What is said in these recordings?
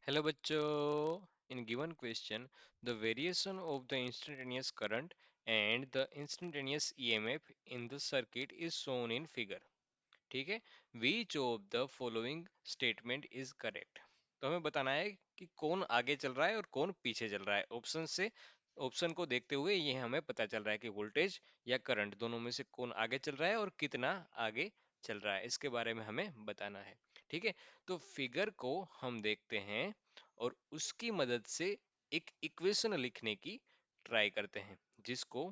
Hello bachcho. In given question, the variation of the instantaneous current and the instantaneous EMF in the circuit is shown in figure. ठीक है, which of the following statement is correct? तो हमें बताना है कि कौन आगे चल रहा है और कौन पीछे चल रहा है। ऑप्शन से ऑप्शन को देखते हुए ये हमें पता चल रहा है कि वोल्टेज या करंट दोनों में से कौन आगे चल रहा है और कितना आगे चल रहा है, इसके बारे में हमें बताना है। ठीक है, तो फिगर को हम देखते हैं और उसकी मदद से एक इक्वेशन लिखने की ट्राई करते हैं, जिसको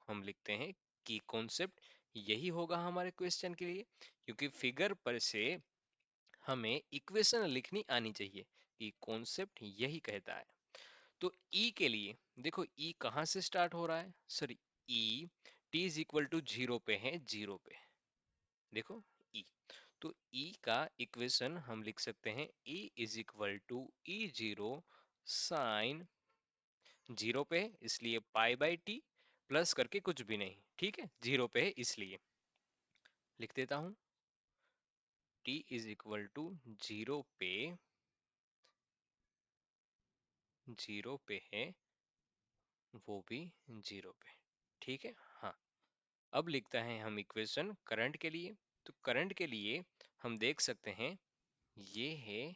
हम लिखते हैं की कॉन्सेप्ट। यही होगा हमारे क्वेश्चन के लिए, क्योंकि फिगर पर से हमें इक्वेशन लिखनी आनी चाहिए कि कॉन्सेप्ट यही कहता है। तो ई के लिए देखो, ई कहां से स्टार्ट हो रहा है sir? E T is equal to zero पे है, जीरो पे। देखो ई, तो ई का इक्वेशन हम लिख सकते हैं E is equal to E zero sine zero पे है इसलिए पाई बाई टी प्लस करके कुछ भी नहीं। ठीक है, जीरो पे है इसलिए लिख देता हूं T is equal to zero पे, जीरो पे है वो भी जीरो पे। ठीक है, हाँ। अब लिखता है हम इक्वेशन करंट के लिए। तो करंट के लिए हम देख सकते हैं ये है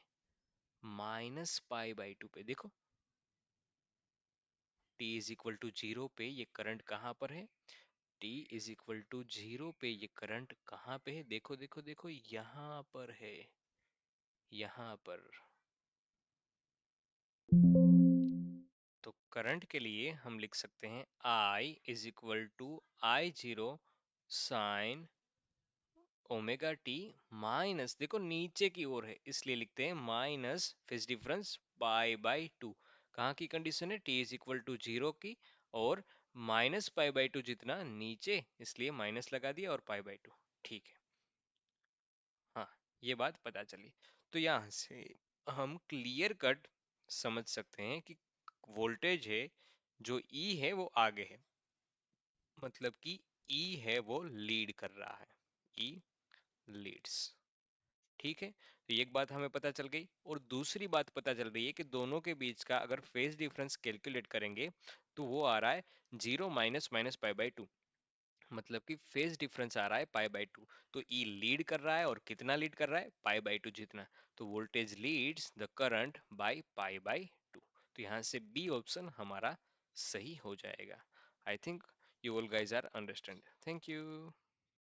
माइनस पाई बाई टू पे। देखो t is equal to zero पे ये करंट कहाँ पर है? t is equal to zero पे ये करंट कहाँ पे है? देखो देखो देखो, यहाँ पर है, यहाँ पर। तो करंट के लिए हम लिख सकते हैं I is equal to I zero sine omega T minus, देखो नीचे की ओर है इसलिए लिखते हैं minus phase difference pi by two. कहाँ की कंडीशन है? T is equal to zero की, और माइनस पाई बाई टू जितना नीचे इसलिए माइनस लगा दिया और पाई बाई टू। ठीक है, हाँ, ये बात पता चली। तो यहाँ से हम क्लियर कट समझ सकते हैं कि वोल्टेज है जो ई है वो आगे है, मतलब कि ई है वो लीड कर रहा है, ई लीड्स। ठीक है, तो ये एक बात हमें पता चल गई, और दूसरी बात पता चल रही है कि दोनों के बीच का अगर फेज डिफरेंस कैलकुलेट करेंगे तो वो आ रहा है zero minus minus pi by to, मतलब कि फेज डिफरेंस आ रहा है पाई बाई टू। तो ई लीड कर रहा है, और कितना लीड कर रहा है? पाई बाई टू जितना। तो voltage leads the current by pi by two. तो यहाँ से बी ऑप्शन हमारा सही हो जाएगा। I think you all guys are understand. Thank you.